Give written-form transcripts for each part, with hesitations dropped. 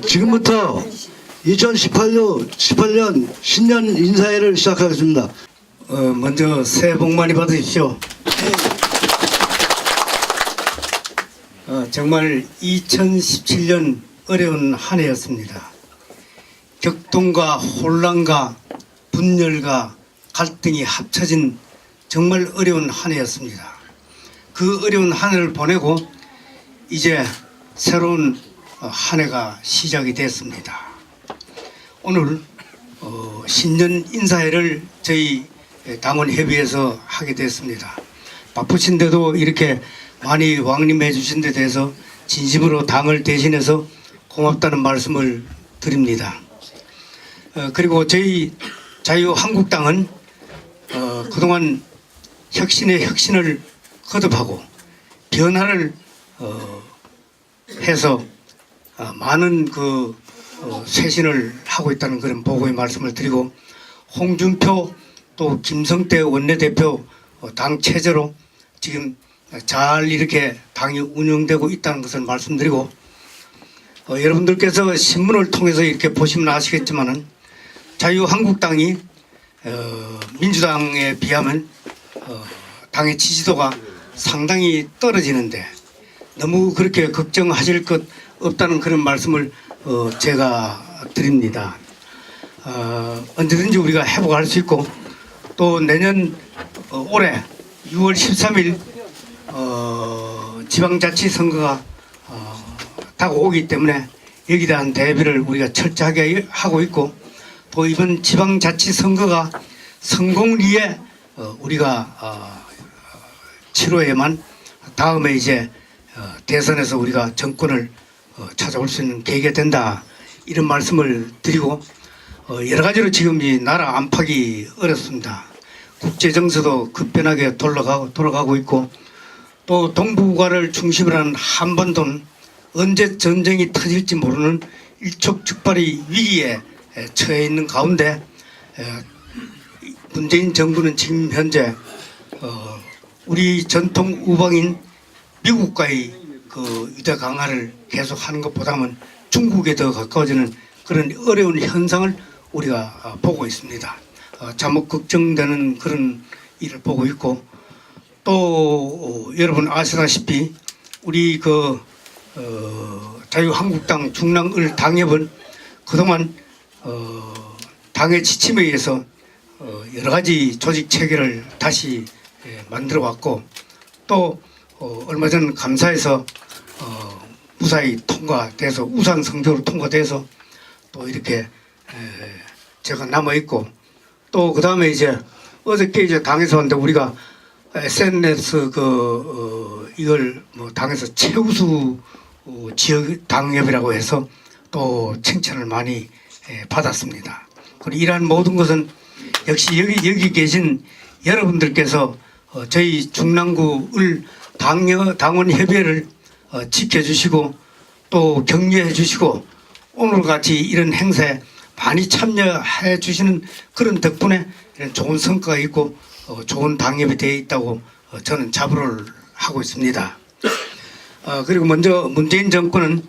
지금부터 2018년 신년 인사회를 시작하겠습니다. 먼저 새해 복 많이 받으십시오. 정말 2017년 어려운 한 해였습니다. 격동과 혼란과 분열과 갈등이 합쳐진 정말 어려운 한 해였습니다. 그 어려운 한 해를 보내고 이제 새로운 한 해가 시작이 됐습니다. 오늘 신년 인사회를 저희 당원협의회에서 하게 됐습니다. 바쁘신데도 이렇게 많이 왕림해 주신 데 대해서 진심으로 당을 대신해서 고맙다는 말씀을 드립니다. 그리고 저희 자유한국당은 그동안 혁신의 혁신을 거듭하고 변화를 해서 많은 쇄신을 하고 있다는 그런 보고의 말씀을 드리고, 홍준표 또 김성태 원내대표 당 체제로 지금 잘 이렇게 당이 운영되고 있다는 것을 말씀드리고, 여러분들께서 신문을 통해서 이렇게 보시면 아시겠지만은 자유한국당이 민주당에 비하면 당의 지지도가 상당히 떨어지는데 너무 그렇게 걱정하실 것 없다는 그런 말씀을 제가 드립니다. 언제든지 우리가 회복할 수 있고, 또 내년 올해 6월 13일 지방자치선거가 다가오기 때문에 여기에 대한 대비를 우리가 철저하게 하고 있고, 또 이번 지방자치선거가 성공을 위해 우리가 치료해야만 다음에 이제 대선에서 우리가 정권을 찾아올 수 있는 계기가 된다, 이런 말씀을 드리고, 여러 가지로 지금 이 나라 안팎이 어렵습니다. 국제 정세도 급변하게 돌아가고 있고, 또 동북아를 중심으로 하는 한반도는 언제 전쟁이 터질지 모르는 일촉즉발의 위기에 처해 있는 가운데 문재인 정부는 지금 현재 우리 전통 우방인 미국과의 유대 강화를 계속하는 것보다는 중국에 더 가까워지는 그런 어려운 현상을 우리가 보고 있습니다. 자목 걱정되는 그런 일을 보고 있고, 또 여러분 아시다시피 우리 자유한국당 중랑을 당협은 그동안 당의 지침에 의해서 여러 가지 조직 체계를 다시 만들어 왔고, 또 얼마 전 감사에서 무사히 통과돼서 우상 성적으로 통과돼서 또 이렇게 제가 남아 있고, 또 그 다음에 이제 어저께 이제 당에서 왔는데 우리가 SNS 이걸 당에서 최우수 지역 당협이라고 해서 또 칭찬을 많이 받았습니다. 그리고 이러한 모든 것은 역시 여기 계신 여러분들께서 저희 중랑구을 당원협의회를 지켜주시고 또 격려해 주시고 오늘같이 이런 행사에 많이 참여해 주시는 그런 덕분에 이런 좋은 성과가 있고 좋은 당협이 되어 있다고 저는 자부를 하고 있습니다. 그리고 먼저 문재인 정권은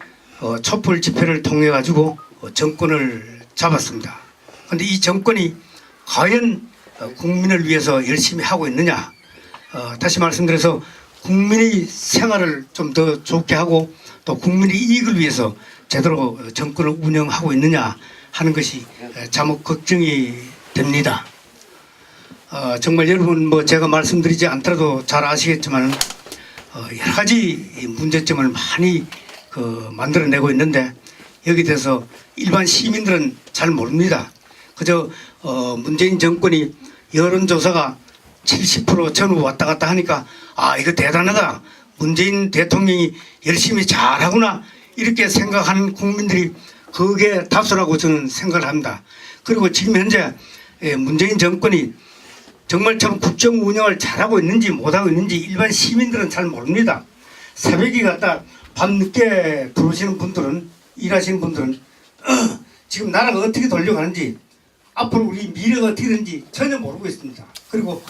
촛불 집회를 통해 가지고 정권을 잡았습니다. 그런데 이 정권이 과연 국민을 위해서 열심히 하고 있느냐, 다시 말씀드려서 국민의 생활을 좀 더 좋게 하고 또 국민의 이익을 위해서 제대로 정권을 운영하고 있느냐 하는 것이 자목 걱정이 됩니다. 정말 여러분 제가 말씀드리지 않더라도 잘 아시겠지만 여러 가지 문제점을 많이 만들어내고 있는데 여기에 대해서 일반 시민들은 잘 모릅니다. 그저 문재인 정권이 여론조사가 70% 전후 왔다 갔다 하니까 이거 대단하다, 문재인 대통령이 열심히 잘하구나, 이렇게 생각하는 국민들이 그게 다수라고 저는 생각을 합니다. 그리고 지금 현재 문재인 정권이 정말 참 국정 운영을 잘하고 있는지 못하고 있는지 일반 시민들은 잘 모릅니다. 새벽에 갔다 밤늦게 들어오시는 분들은, 일하시는 분들은 지금 나라가 어떻게 돌려가는지, 앞으로 우리 미래가 어떻게 되는지 전혀 모르고 있습니다. 그리고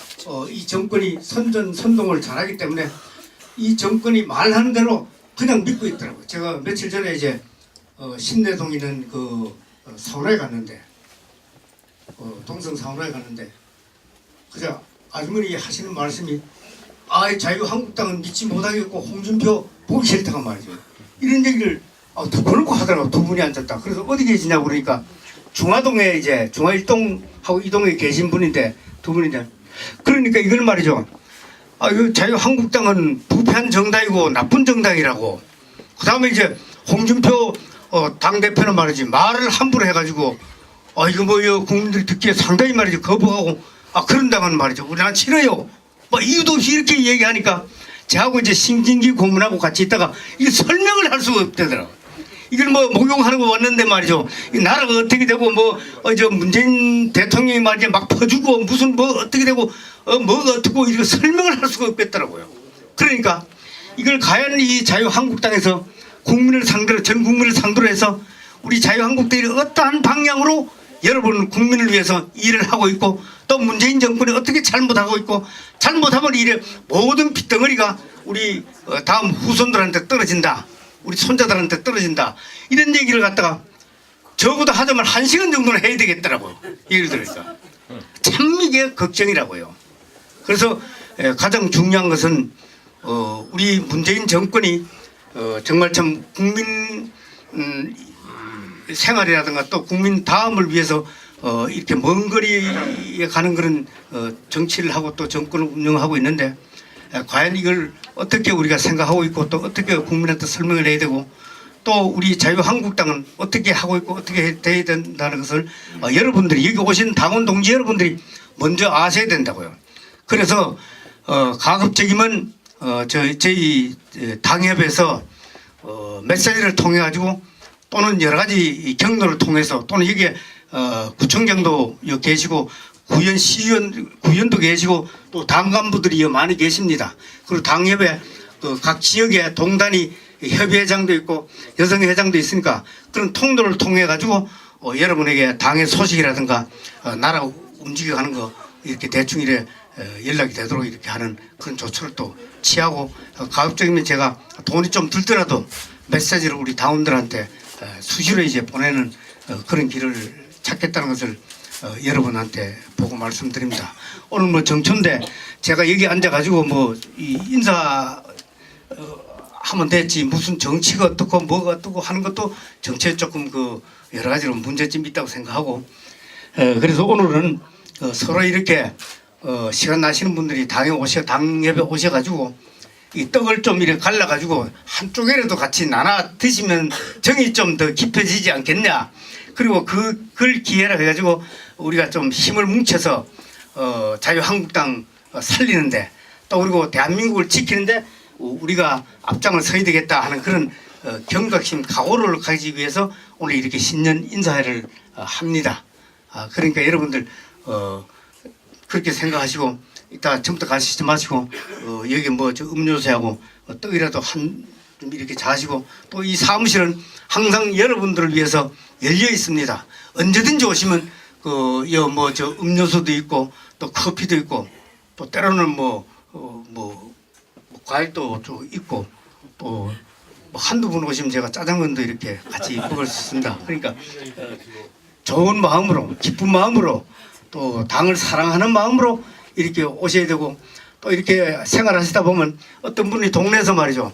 이 정권이 선동을 잘하기 때문에 이 정권이 말하는 대로 그냥 믿고 있더라고요. 제가 며칠 전에 이제 신내동에 있는 사우나에 갔는데 동성 사우나에 갔는데 그저 아주머니 하시는 말씀이 자유한국당은 믿지 못하겠고 홍준표 보기 싫다가 말이죠. 이런 얘기를 두 번을 하더라고. 두 분이 앉았다. 그래서 어디 계시냐고 그러니까 중화동에 이제 중화 1동하고 2동에 계신 분인데 두 분인데 그러니까 이걸 말이죠. 이거 자유한국당은 부패한 정당이고 나쁜 정당이라고. 그 다음에 이제 홍준표 당대표는 말이지 말을 함부로 해가지고 이거 뭐 국민들이 듣기에 상당히 말이죠 거부하고 그런다면 말이죠 우리 난 싫어요 뭐 이유도 없이 이렇게 얘기하니까 저하고 이제 신진기 고문하고 같이 있다가 이게 설명을 할 수가 없대더라고. 이걸 뭐 목욕하는 거 왔는데 말이죠 이 나라가 어떻게 되고 저 문재인 대통령이 말이죠 막 퍼주고 무슨 뭐 어떻게 되고 뭐가 어떻고 이렇게 설명을 할 수가 없겠더라고요. 그러니까 이걸 과연 이 자유한국당에서 국민을 상대로 전 국민을 상대로 해서 우리 자유한국당이 어떠한 방향으로 여러분 국민을 위해서 일을 하고 있고 또 문재인 정권이 어떻게 잘못하고 있고 잘못하면 이래 모든 핏덩어리가 우리 다음 후손들한테 떨어진다. 우리 손자들한테 떨어진다. 이런 얘기를 갖다가 적어도 하자면 1시간 정도는 해야 되겠더라고요. 예를 들으니까. 참 이게 걱정이라고요. 그래서 가장 중요한 것은 우리 문재인 정권이 정말 참 국민 생활이라든가 또 국민 다음을 위해서 이렇게 먼 거리에 가는 그런 정치를 하고 또 정권을 운영하고 있는데 과연 이걸 어떻게 우리가 생각하고 있고 또 어떻게 국민한테 설명을 해야 되고 또 우리 자유한국당은 어떻게 하고 있고 어떻게 돼야 된다는 것을 여러분들이 여기 오신 당원 동지 여러분들이 먼저 아셔야 된다고요. 그래서 가급적이면 저희 당협에서 메시지를 통해 가지고 또는 여러 가지 경로를 통해서 또는 여기에 구청장도 계시고 구현 시의원 구현도 계시고 또 당 간부들이 많이 계십니다. 그리고 당협에 각 지역에 동단위 협의회장도 있고 여성회장도 있으니까 그런 통로를 통해 가지고 여러분에게 당의 소식이라든가 나라 움직여가는 거 이렇게 대충 이래 연락이 되도록 이렇게 하는 그런 조처를 또 취하고 가급적이면 제가 돈이 좀 들더라도 메시지를 우리 당원들한테 수시로 이제 보내는 그런 길을 찾겠다는 것을 여러분한테 보고 말씀드립니다. 오늘 뭐 정초인데 제가 여기 앉아가지고 뭐 인사 하면 됐지 무슨 정치가 어떻고 뭐가 어떻고 하는 것도 정치에 조금 여러 가지로 문제점이 있다고 생각하고 그래서 오늘은 서로 이렇게 시간 나시는 분들이 당협에 오셔가지고 이 떡을 좀 이렇게 갈라가지고 한쪽에라도 같이 나눠 드시면 정이 좀 더 깊어지지 않겠냐. 그리고 그걸 기회라 해가지고 우리가 좀 힘을 뭉쳐서 자유한국당 살리는데 또 그리고 대한민국을 지키는데 우리가 앞장을 서야 되겠다 하는 그런 경각심 각오를 가지기 위해서 오늘 이렇게 신년 인사회를 합니다. 그러니까 여러분들 그렇게 생각하시고 이따 처음부터 가시지 마시고 여기 뭐 저 음료수하고 떡이라도 좀 이렇게 자시고 또 이 사무실은 항상 여러분들을 위해서 열려 있습니다. 언제든지 오시면 뭐 저 음료수도 있고 또 커피도 있고 또 때로는 뭐 과일도 좀 있고 또 뭐 한두 분 오시면 제가 짜장면도 이렇게 같이 먹을 수 있습니다. 그러니까 좋은 마음으로 기쁜 마음으로 또 당을 사랑하는 마음으로 이렇게 오셔야 되고 또 이렇게 생활하시다 보면 어떤 분이 동네에서 말이죠.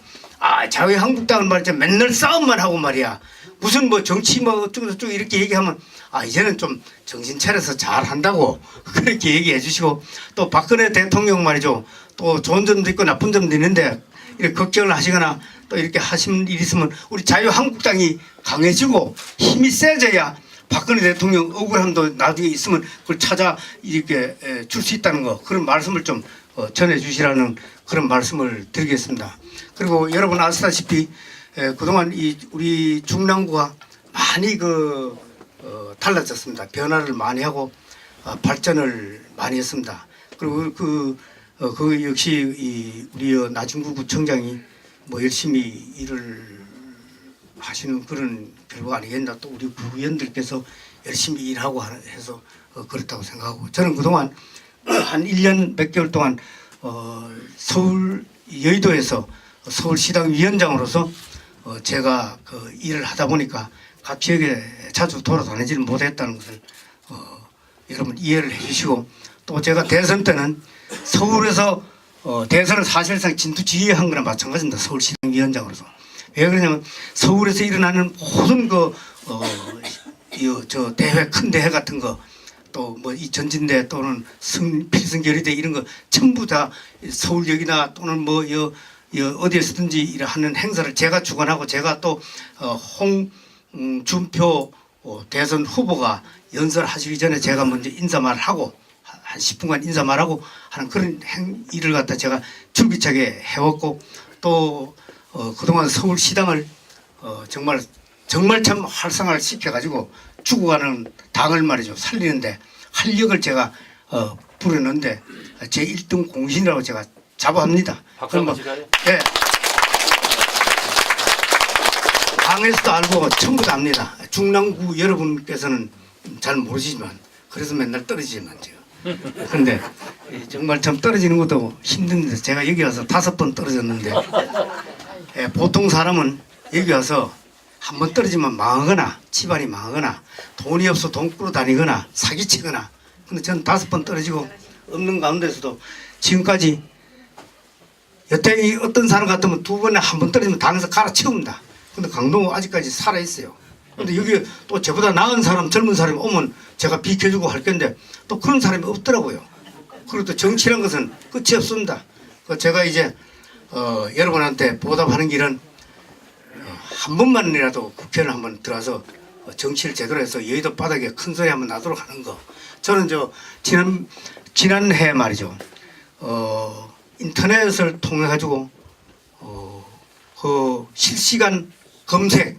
자유한국당은 말이죠. 맨날 싸움만 하고 말이야. 무슨 뭐 정치 뭐 어쩌고저쩌고 이렇게 얘기하면 이제는 좀 정신 차려서 잘 한다고 그렇게 얘기해 주시고 또 박근혜 대통령 말이죠. 또 좋은 점도 있고 나쁜 점도 있는데 이렇게 걱정을 하시거나 또 이렇게 하시는 일이 있으면 우리 자유한국당이 강해지고 힘이 세져야 박근혜 대통령 억울함도 나중에 있으면 그걸 찾아 이렇게 줄 수 있다는 거 그런 말씀을 좀 전해 주시라는 그런 말씀을 드리겠습니다. 그리고 여러분 아시다시피 그동안 우리 중랑구가 많이 달라졌습니다. 변화를 많이 하고 발전을 많이 했습니다. 그리고 그 역시 우리 나중구 구청장이 뭐 열심히 일을 하시는 그런 결과가 아니겠나. 또 우리 구의원들께서 열심히 일하고 해서 그렇다고 생각하고 저는 그동안 한 1년 몇 개월 동안 서울 여의도에서 서울시당 위원장으로서 제가 그 일을 하다 보니까 각 지역에 자주 돌아다니지를 못했다는 것을 여러분 이해를 해주시고, 또 제가 대선 때는 서울에서 대선을 사실상 진두지휘한 거나 마찬가지입니다. 서울시당 위원장으로서. 왜 그러냐면 서울에서 일어나는 모든 저 대회, 큰 대회 같은 거, 또 뭐 이 전진대 또는 필승결의대 이런 거 전부 다 서울역이나 또는 뭐 어디에서든지 일하는 행사를 제가 주관하고, 제가 또 홍준표 대선 후보가 연설하시기 전에 제가 먼저 인사말을 하고 한 10분간 인사말하고 하는 그런 일을 갖다 제가 줄기차게 해왔고, 또 그동안 서울시당을 정말 참 활성화를 시켜가지고 죽어가는 당을 말이죠 살리는데 활력을 제가 부르는데 제 1등 공신이라고 제가 자부합니다. 박수 한번 치까요? 네. 당에서도 알고 전부 다 압니다. 중랑구 여러분께서는 잘 모르시지만 그래서 맨날 떨어지지만 제가. 근데 정말 참 떨어지는 것도 힘든데 제가 여기 와서 5번 떨어졌는데, 보통 사람은 여기 와서 한 번 떨어지면 망하거나 집안이 망하거나 돈이 없어 돈 꾸러 다니거나 사기치거나, 근데 저는 5번 떨어지고 없는 가운데서도 지금까지 여태 어떤 사람 같으면 2번에 한 번 떨어지면 당에서 갈아치웁니다. 근데 강동우 아직까지 살아있어요. 근데 여기 또 저보다 나은 사람, 젊은 사람이 오면 제가 비켜주고 할 건데 또 그런 사람이 없더라고요. 그리고 또 정치란 것은 끝이 없습니다. 제가 이제 여러분한테 보답하는 길은 한 번만이라도 국회를 한번 들어와서 정치를 제대로 해서 여의도 바닥에 큰 소리 한번 나도록 하는 거. 저는 지난해 말이죠. 인터넷을 통해 가지고 그 실시간 검색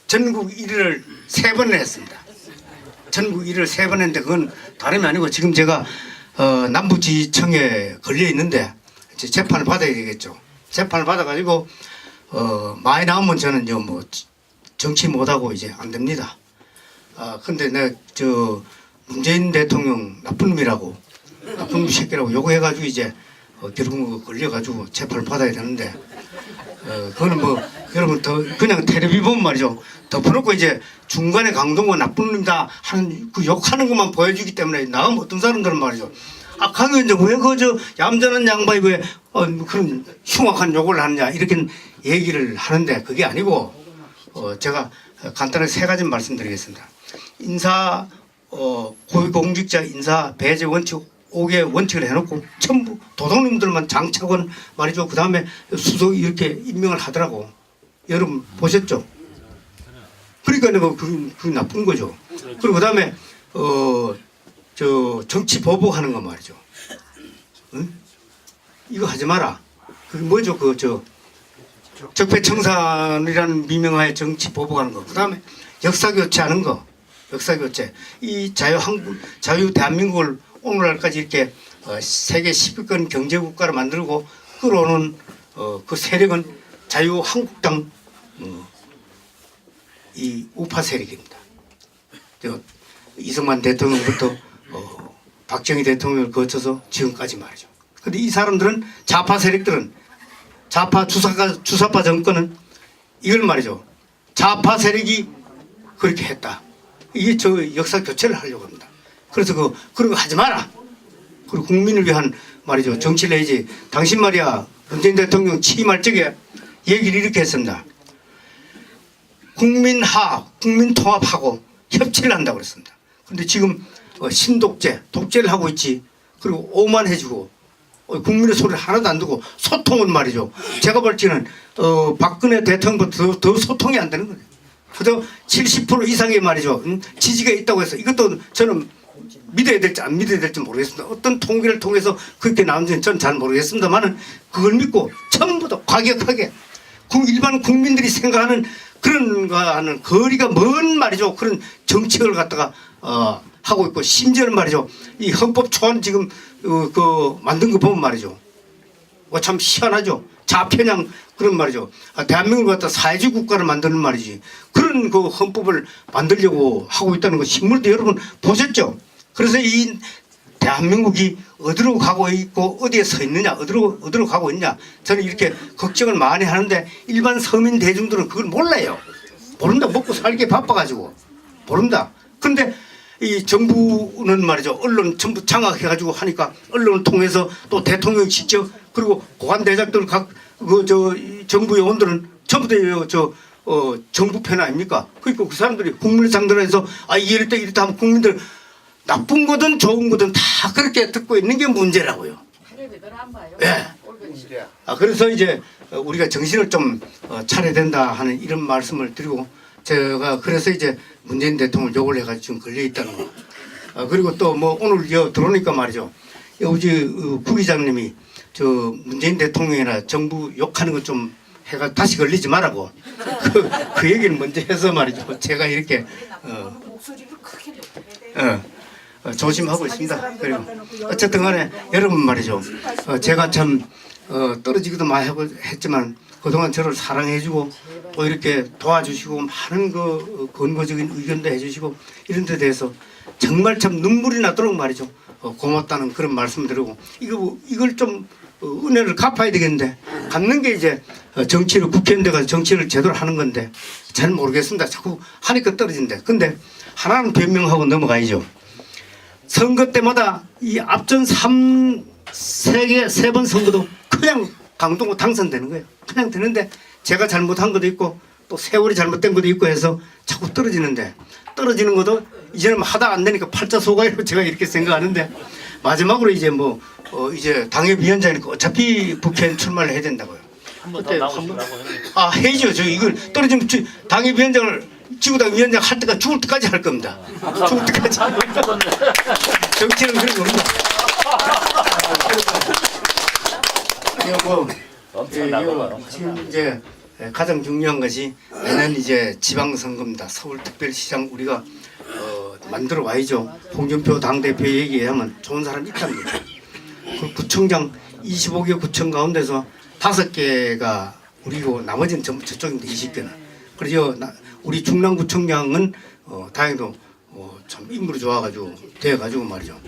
전국 1위를 3번 했습니다. 전국 1위를 3번 했는데 그건 다름이 아니고 지금 제가 남부지청에 걸려 있는데 이제 재판을 받아야 되겠죠. 재판을 받아가지고 많이 나오면 저는 뭐 정치 못하고 이제 안 됩니다. 근데 내가 문재인 대통령 나쁜 놈이라고, 나쁜 놈 새끼라고 요구해가지고 이제 결국 걸려가지고 재판을 받아야 되는데, 그거는 뭐 여러분 더 그냥 텔레비 보면 말이죠. 덮어놓고 이제 중간에 강동구가 나쁜 놈이다 하는 그 욕하는 것만 보여주기 때문에 나가면 어떤 사람들은 말이죠. 강 위원장 왜 얌전한 양반이 왜 그런 흉악한 욕을 하느냐 이렇게 얘기를 하는데, 그게 아니고 제가 간단하게 3가지 말씀드리겠습니다. 인사 고위공직자 인사 배제 원칙 5개 원칙을 해놓고 전부 도둑놈들만 장차관 말이죠. 그 다음에 수석 이렇게 임명을 하더라고. 여러분 보셨죠? 그러니까 내가 그 나쁜 거죠. 그리고 그 다음에 정치 보복하는 거 말이죠. 응? 이거 하지 마라. 그게 뭐죠? 적폐청산이라는 미명하에 정치 보복하는 거. 그 다음에 역사교체하는 거. 역사교체. 이 자유 대한민국을 오늘날까지 이렇게 세계 10위권 경제국가를 만들고 끌어오는 그 세력은 자유한국당 이 우파 세력입니다. 이승만 대통령부터 박정희 대통령을 거쳐서 지금까지 말이죠. 근데 이 사람들은 좌파 세력들은 좌파 주사파 정권은 이걸 말이죠. 좌파 세력이 그렇게 했다. 이게 역사 교체를 하려고 합니다. 그래서 그런 거 하지 마라. 그리고 국민을 위한 말이죠. 정치를 해야지. 당신 말이야. 문재인 대통령 취임할 적에 얘기를 이렇게 했습니다. 국민 통합하고 협치를 한다고 그랬습니다. 근데 지금 신독재, 독재를 하고 있지. 그리고 오만해지고 국민의 소리를 하나도 안 듣고 소통은 말이죠. 제가 볼 때는 박근혜 대통령보다 더 소통이 안 되는 거예요. 그저 70% 이상의 말이죠. 지지가 있다고 해서 이것도 저는 믿어야 될지 안 믿어야 될지 모르겠습니다. 어떤 통계를 통해서 그렇게 나오는지는 저는 잘 모르겠습니다만은 그걸 믿고 전부 다 과격하게 일반 국민들이 생각하는 그런 거와는 거리가 먼 말이죠. 그런 정책을 갖다가 하고 있고, 심지어는 말이죠. 이 헌법 초안 지금 만든 거 보면 말이죠. 참 희한하죠. 좌편향 그런 말이죠. 대한민국을 갖다 사회주의 국가를 만드는 말이지. 그런 그 헌법을 만들려고 하고 있다는 거 신문도 여러분 보셨죠? 그래서 이 대한민국이 어디로 가고 있고 어디에 서 있느냐, 어디로 가고 있냐, 저는 이렇게 걱정을 많이 하는데 일반 서민 대중들은 그걸 몰라요. 모른다. 먹고 살기 바빠가지고 모른다. 근데 이 정부는 말이죠, 언론 전부 장악해가지고 하니까 언론을 통해서 또 대통령 직접 그리고 고관 대작들 각 정부 요원들은 전부 다 정부 편 아닙니까? 그러니까 그 사람들이 국민상들에서 이랬다 하면 국민들 나쁜 거든 좋은 거든 다 그렇게 듣고 있는 게 문제라고요. 예. 그래서 이제 우리가 정신을 좀 차려야 된다 하는 이런 말씀을 드리고, 제가 그래서 이제 문재인 대통령을 욕을 해가지고 지금 걸려 있다는 거. 그리고 또 뭐 오늘 들어오니까 말이죠, 어제 부기장님이 저 문재인 대통령이나 정부 욕하는 거 좀 해가 다시 걸리지 말라고 그 얘기를 먼저 해서 말이죠, 제가 이렇게 조심하고 있습니다. 그리고 어쨌든 간에 여러분 말이죠, 제가 참 떨어지기도 많이 하고 했지만 그동안 저를 사랑해주고 또 이렇게 도와주시고 많은 그 근거적인 의견도 해주시고 이런 데 대해서 정말 참 눈물이 나도록 말이죠, 고맙다는 그런 말씀 드리고, 이걸 좀 은혜를 갚아야 되겠는데 갚는 게 이제 정치를 국회의원들 가서 정치를 제대로 하는 건데 잘 모르겠습니다. 자꾸 하니까 떨어진대. 근데 하나는 변명하고 넘어가야죠. 선거 때마다 이 앞전 세 번 선거도 그냥 강동구 당선되는 거예요. 그냥 되는데 제가 잘못한 것도 있고 또 세월이 잘못된 것도 있고 해서 자꾸 떨어지는데, 떨어지는 것도 이제는 하다 안 되니까 팔자소가요. 제가 이렇게 생각하는데 마지막으로 이제 이제 당협위원장이니까 어차피 국회에 출마를 해야 된다고요. 한 번 더 나오시라고 해야죠. 저 이걸 떨어지면 당협위원장을 지구당 위원장 할 때까지 죽을 때까지 할 겁니다. 죽을 때까지. 정치는 그런 겁니다. 지금 이제 가장 중요한 것이 내년 이제 지방선거입니다. 서울특별시장 우리가 만들어 와야죠. 홍준표 당대표 얘기하면 좋은 사람이 있답니다. 그 구청장 25개 구청 가운데서 5개가 우리고 나머지는 전부 저쪽입니다. 20개는. 그래서 우리 중랑구청장은 다행히도 참 인물이 좋아가지고 돼가지고 말이죠.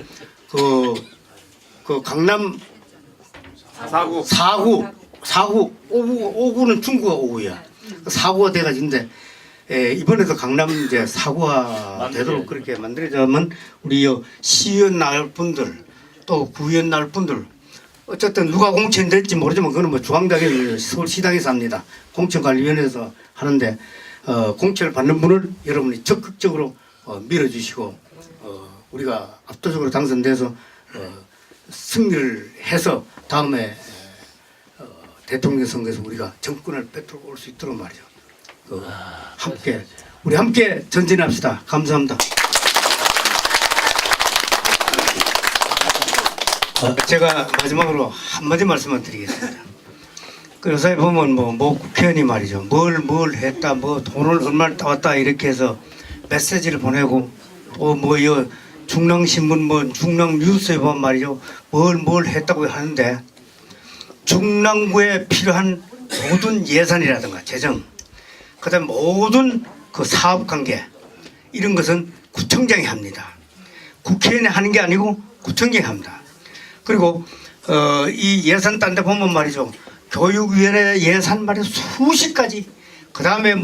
그 강남 4구 5구는 중구가 5구야. 4구가 돼가지고인데 이번에도 강남 이제 4구가 되도록 그렇게 만들어자면 우리 시의원 나올 분들 또 구의원 나올 분들 어쨌든 누가 공천될지 모르지만 그거는 뭐 중앙당의 서울시당에서 합니다. 공천관리위원회에서 하는데 공천을 받는 분을 여러분이 적극적으로 밀어주시고 우리가 압도적으로 당선돼서 승리를 해서 다음에 대통령 선거에서 우리가 정권을 뺏도록 올 수 있도록 말이죠. 우리 함께 전진합시다. 감사합니다. 제가 마지막으로 한마디 말씀을 드리겠습니다. 그 요새 보면 뭐 국회의원이 말이죠, 뭘 했다, 뭐 돈을 얼마를 따왔다 이렇게 해서 메시지를 보내고 또 중랑신문 중랑뉴스에 보면 말이죠, 뭘 했다고 하는데 중랑구에 필요한 모든 예산이라든가 재정, 그다음 모든 그 사업관계 이런 것은 구청장이 합니다. 국회의원이 하는 게 아니고 구청장이 합니다. 그리고 이 예산 딴 데 보면 말이죠, 교육위원회 예산 말이죠, 수십 가지, 그다음에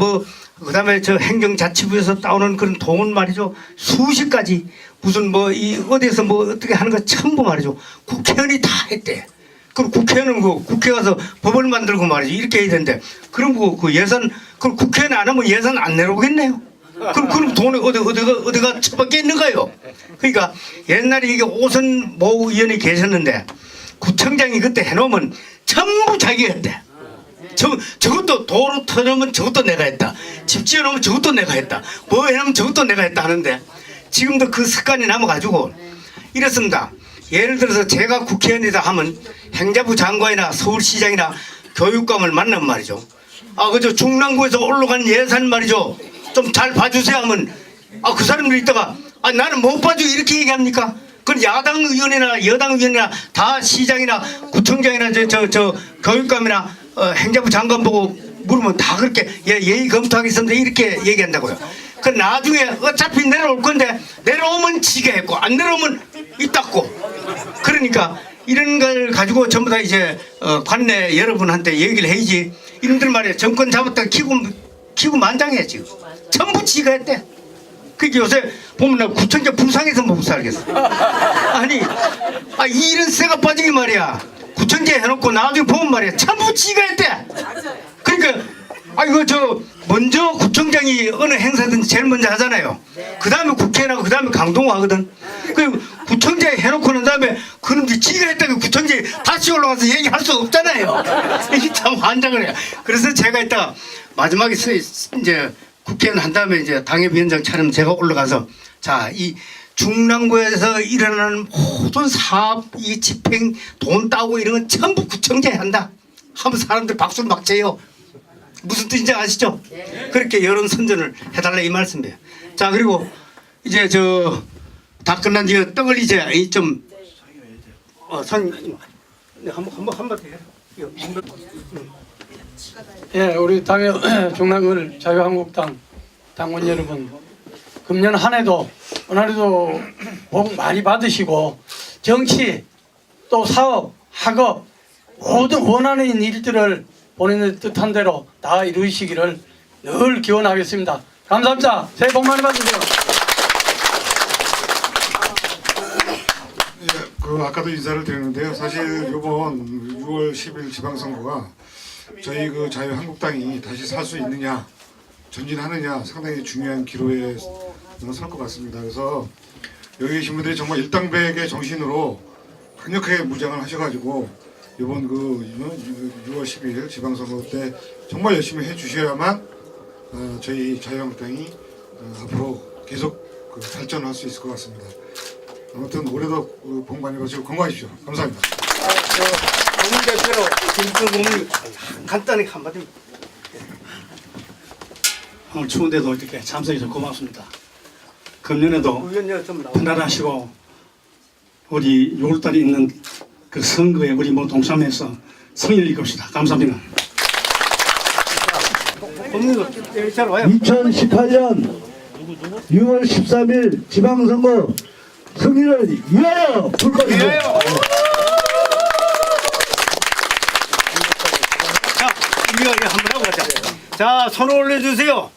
저 행정자치부에서 따오는 그런 돈 말이죠, 수십 가지, 무슨 어디에서 어떻게 하는 거 전부 말이죠, 국회의원이 다 했대. 그럼 국회의원은 국회 가서 법을 만들고 말이죠, 이렇게 해야 되는데, 그럼 그 예산, 그럼 국회의원 안 하면 예산 안 내려오겠네요. 그럼 돈이 어디가 처박혀 있는가요? 그러니까 옛날에 이게 오선 모 의원이 계셨는데 구청장이 그때 해놓으면 전부 자기가 했대. 저것도 도로 터놓으면 저것도 내가 했다. 집 지어놓으면 저것도 내가 했다. 뭐 해놓으면 저것도 내가 했다 하는데 지금도 그 습관이 남아가지고 이렇습니다. 예를 들어서 제가 국회의원이다 하면 행자부 장관이나 서울시장이나 교육감을 만나면 말이죠, 그저 중랑구에서 올라간 예산 말이죠, 좀 잘 봐주세요 하면 그 사람들이 있다가 나는 못 봐주고 이렇게 얘기합니까? 그건 야당 의원이나 여당 의원이나 다 시장이나 구청장이나 저 교육감이나 행자부 장관 보고 물으면 다 그렇게 예의 검토하겠습니다 이렇게 얘기한다고요. 그 나중에 어차피 내려올 건데 내려오면 지게 했고 안 내려오면 있다고. 그러니까 이런 걸 가지고 전부 다 이제 관내 여러분한테 얘기를 해야지. 이놈들 말이야 정권 잡았다가 기구 만장해 지금. 전부 지가 했대. 그게 요새 보면 나 구청장 불쌍해서 못 살겠어. 아니, 이런 새가 빠지게 말이야. 구청장 해놓고 나중에 보면 말이야 전부 지가 했대. 그러니까 이거 먼저 구청장이 어느 행사든지 제일 먼저 하잖아요. 그 다음에 국회나 그 다음에 강동구 하거든. 그 구청장이 해놓고 난 다음에 그놈들이 지가 했다고 구청장이 다시 올라가서 얘기할 수 없잖아요. 이게 참 환장을 해요. 그래서 제가 이따 마지막에 이제 국회의원 한 다음에 이제 당협위원장 차례면 제가 올라가서 자, 이 중랑구에서 일어나는 모든 사업, 이 집행, 돈 따고 이런 건 전부 구청장이 한다. 하면 사람들 박수를 막 쳐요. 무슨 뜻인지 아시죠? 그렇게 여론 선전을 해달라 이 말씀이에요. 자, 그리고 이제 다 끝난 뒤에 떡을 이제 좀 한번 해요. 예, 우리 당의 중랑을 자유한국당 당원 여러분, 금년 한 해도 복 많이 받으시고 정치 또 사업, 학업 모든 원하는 일들을 본인의 뜻한 대로 다 이루시기를 늘 기원하겠습니다. 감사합니다. 새해 복 많이 받으세요. 예, 아까도 인사를 드렸는데요. 사실 이번 6월 10일 지방선거가 저희 자유한국당이 다시 살 수 있느냐, 전진하느냐 상당히 중요한 기로에 설 것 같습니다. 그래서 여기 계신 분들이 정말 일당백의 정신으로 강력하게 무장을 하셔가지고 이번 6월 10일 지방선거 때 정말 열심히 해주셔야만 저희 자유한국당이 앞으로 계속 발전할 수 있을 것 같습니다. 아무튼 올해도 복 많이 받으시고 건강하십시오. 감사합니다. 대표로 김승국님 간단히 한마디. 오늘 추운데도 이렇게 참석해서 고맙습니다. 금년에도 편안하시고 우리 6월달에 있는 그 선거에 우리 모두 동참해서 승리를 이룹시다. 감사합니다. 2018년 6월 13일 지방선거 승리를 위하여 불러주세요. 자, 우리가 이거 한번 하고 가자. 자, 손을 올려주세요.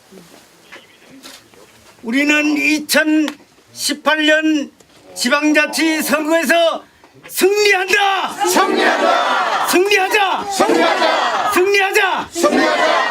우리는 2018년 지방자치 선거에서 승리한다. 승리한다. 승리하자. 승리하자. 승리하자. 승리하자.